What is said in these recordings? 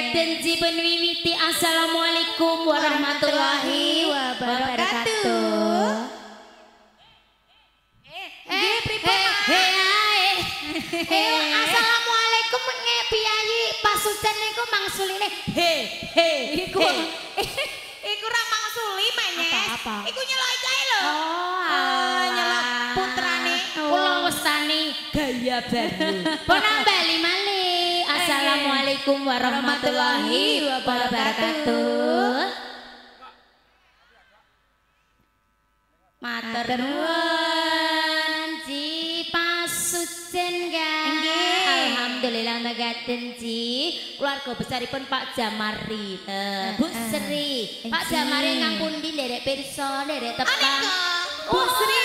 Mekaten dipun wiwiti assalamualaikum warahmatullahi wabarakatuh. Assalamualaikum ngepiyayi pasucen niku mangsuline iku ra mangsuli menyes iku nyelok kae lho nyelok putrane kula westani gaya baru pun bali malih assalamualaikum warahmatullahi wabarakatuh. Matur nuwun ji pasucen nggih. Alhamdulillah mekaten ji keluarga besaripun Pak Jamari. Bu Sri. Pak Jamari nang pundi nderek pirsa nderek tepang. Bu Sri.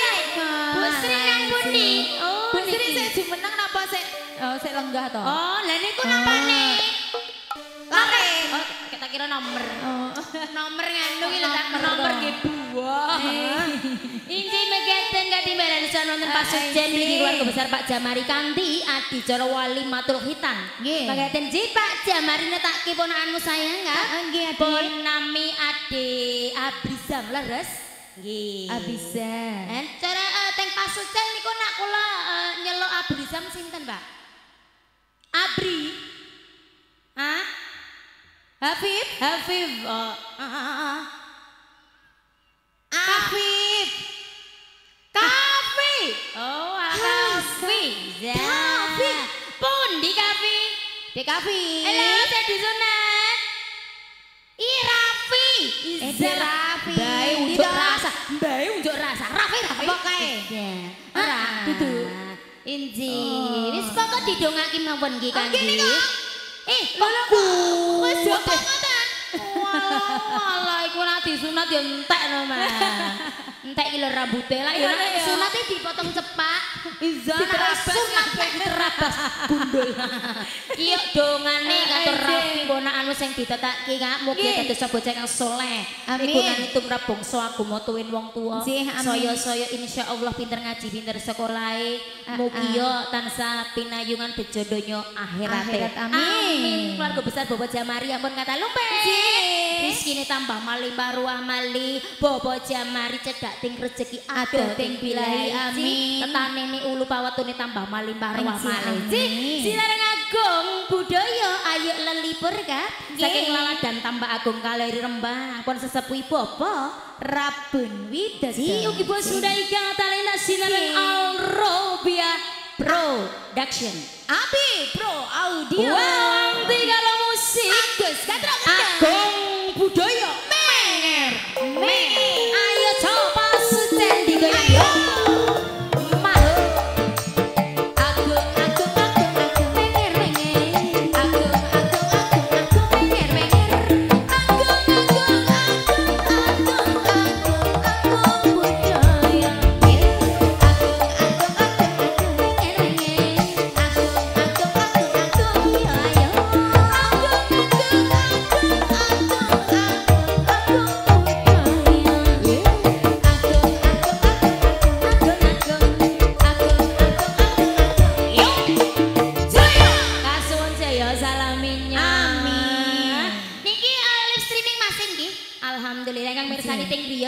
Bu Sri nang pundi? Bu Sri sik jumeneng napa sik lenggah to? Oh, lha niku napane? Lare. Oh, kita kira nomor. Nomor nganu iki lho tak nomor nggih buah. Inci mekaten katimbalan wonten pasucen niki keluarga besar Pak Jamari kanthi adicara wali matul khitan. Mekaten ji Pak Jamari netakke ponakanmu sayang enggak? Nggih, Ade. Ponami Ade Abrizam leres. Nggih. Abrizam. Cara teng pasucen niku nak kula nyeluk Abrizam sinten, Pak? Abri. Hah? Hafif? Hafif. Oh. Afif. Kafi. Oh, Kafi. Kafi. Pundi Kafi? Di Kafi. Halo, saya disunat. Rafi. Rafi. Bae unjuk rasa. Bae unjuk rasa. Rafi. Apa kae? Ora. Dudu. Inji. Wis pokok didongake mawon nggih Kanggih. Wis kok ngoten. Walah, iku ora disunat ya entek no, Mas. Entek iki lho rambuté lah ya sunate dipotong cepak. Sunat terabas gundul. Iya dongane katur rapi ponakanmu sing ditetekke Kak, mugi dados bocah kang saleh. Migunani tumrap bangsa agama tuwin wong tuwa. Saya insyaallah pinter ngaji, pinter sekolahe. Mugi yo tansah pinayungan bejo donya akhirat. Amin. Keluarga besar Bapak Jamari ampun kata lumpih. Rezekine tambah malimpah ruah malih. Bapak Jamari cedak ting rezeki ada ting bilahi. Amin. Tetane ni ulu pawatune tambah malimpah ruah malih. Silareng agung budaya ayo lelipur Kak. Saking laladan tambah agung kaleri Rembang pun sesepuh Bapak Rabun Widodo. Ugi bos sudah ikang talenta sinareng Alrobia Production. Abi Pro Audio. Wong tiga musik. Agus Katro Agung budaya Menger. Ayo coba sucen digoyang yo.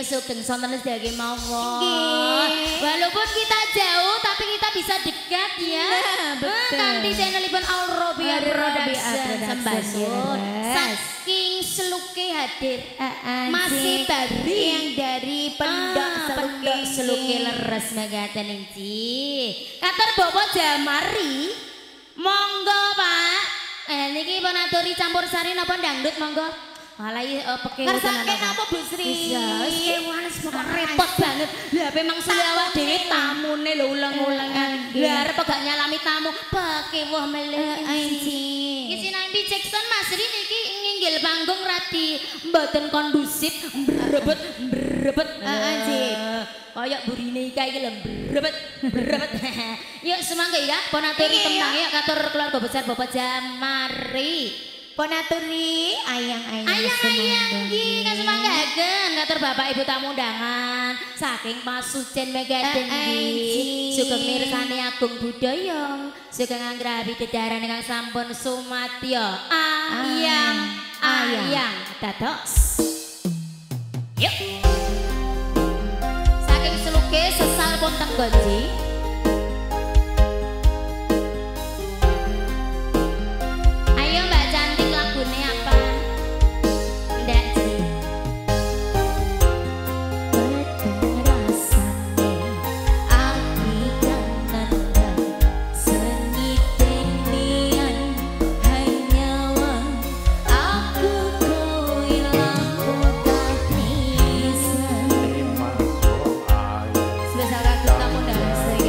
Sugeng sonten sedaya mawon. Walaupun kita jauh tapi kita bisa dekat ya. Kanthi channelipun Alrobia Production Sembanyun. Saking seluke hadir. Masih Bari yang dari Pendok Seluke leres mekaten inci. Katur Bapak Jamari. Monggo Pak. Niki pun aturi campur sari napa dangdut monggo. Malah ngersake napa Bu Sri? Wis repot banget. Lah memang suwe awak dhewe tamune lho ulang-ulangan. Lah arep gak nyalami tamu, pakewah meleh inci. Iki sinambi Jackson Mas Ri niki nginggil panggung radi mboten kondusif, mbrebet. Anjir. Kayak burine iki lho mbrebet. Yuk semangga ya, pon aturi tembang ya katur keluarga besar Bapak Jamari. Ponaturi ayang-ayang nggih kasumanggaken ngatur Bapak Ibu tamu undangan saking Pasucen Megaden nggih sugeng mirsani Agung Budaya sugeng anggrabi dedaran ingkang sampun sumadya ayang dados yuk saking seluke sesal pun tenggonji Spesial kagum tamu dan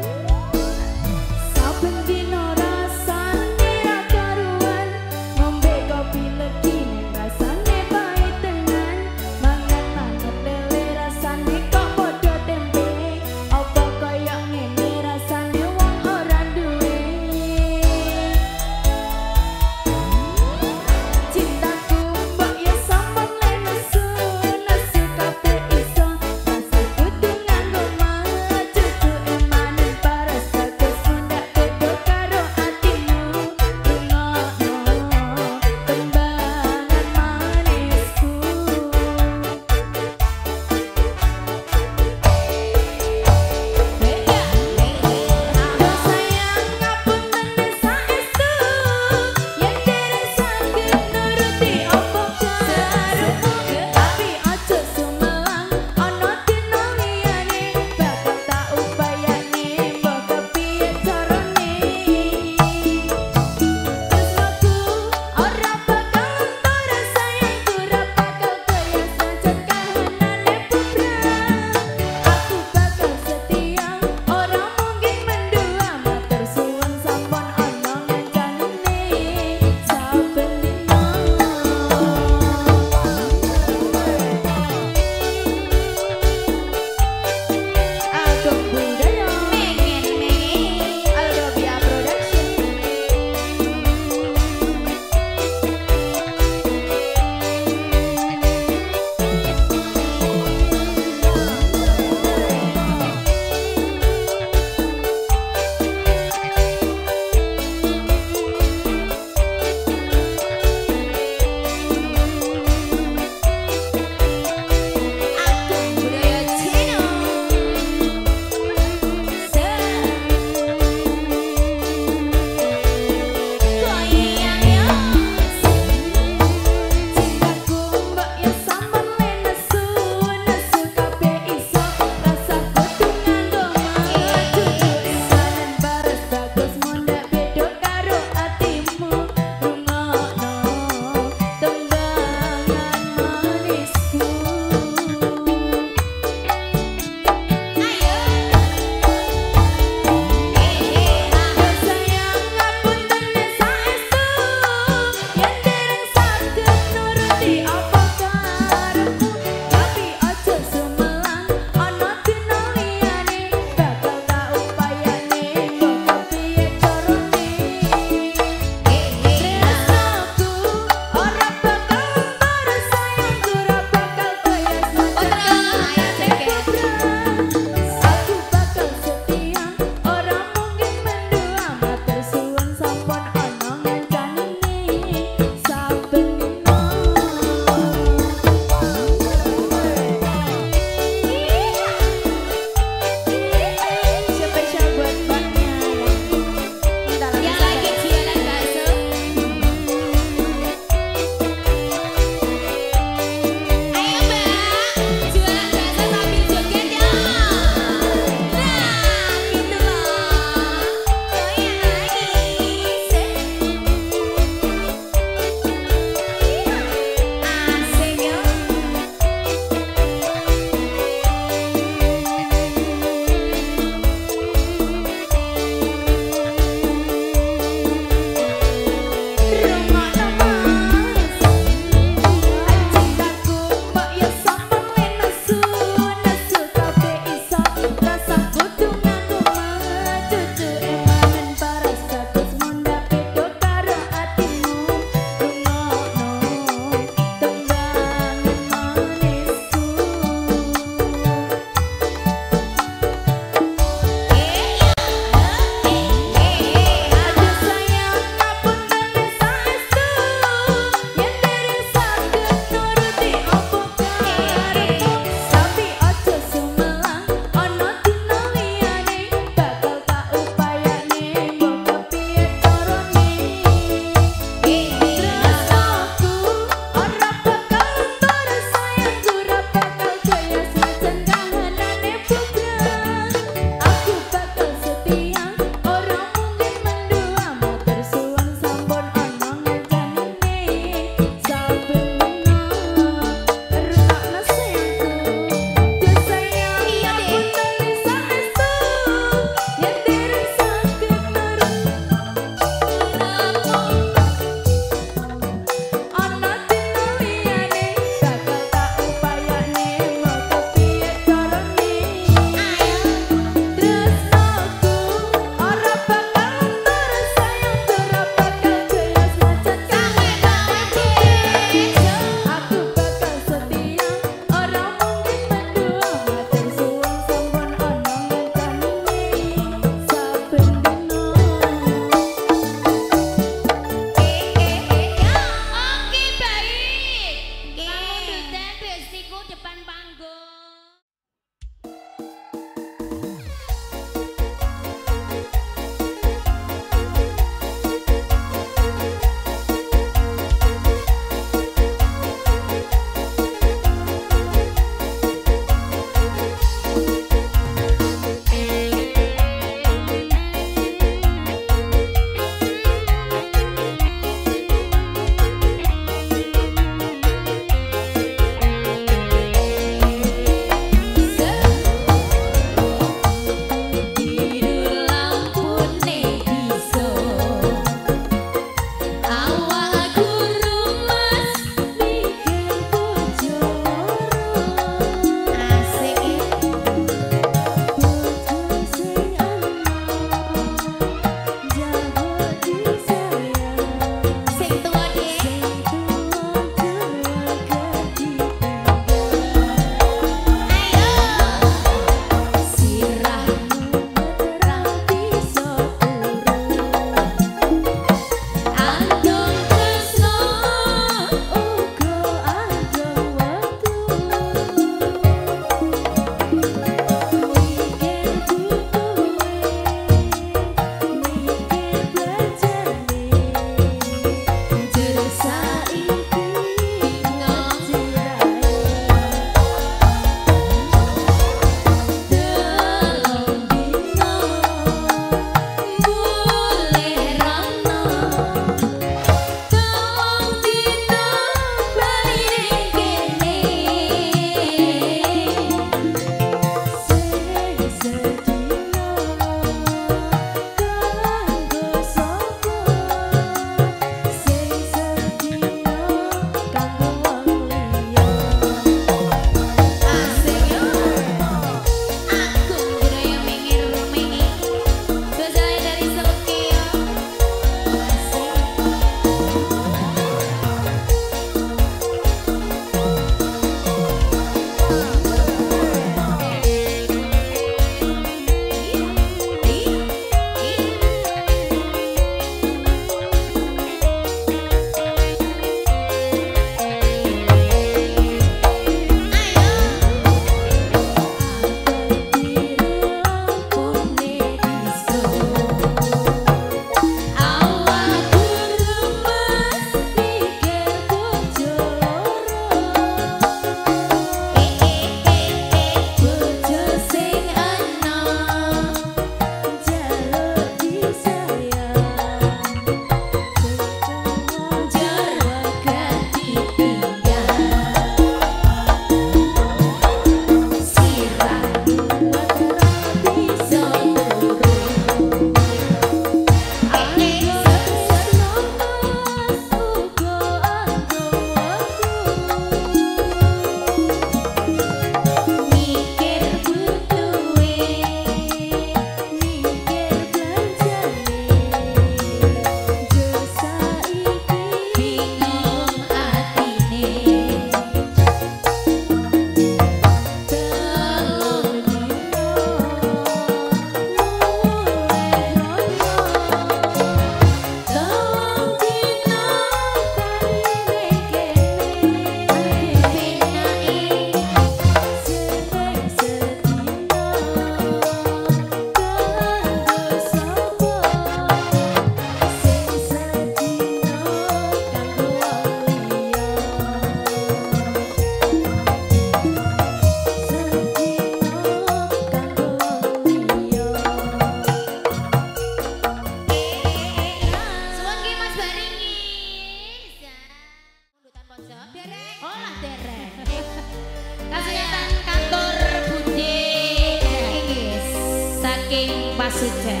Sudah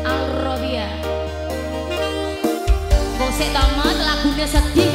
Al-Robia Gosek tamat lagunya sedih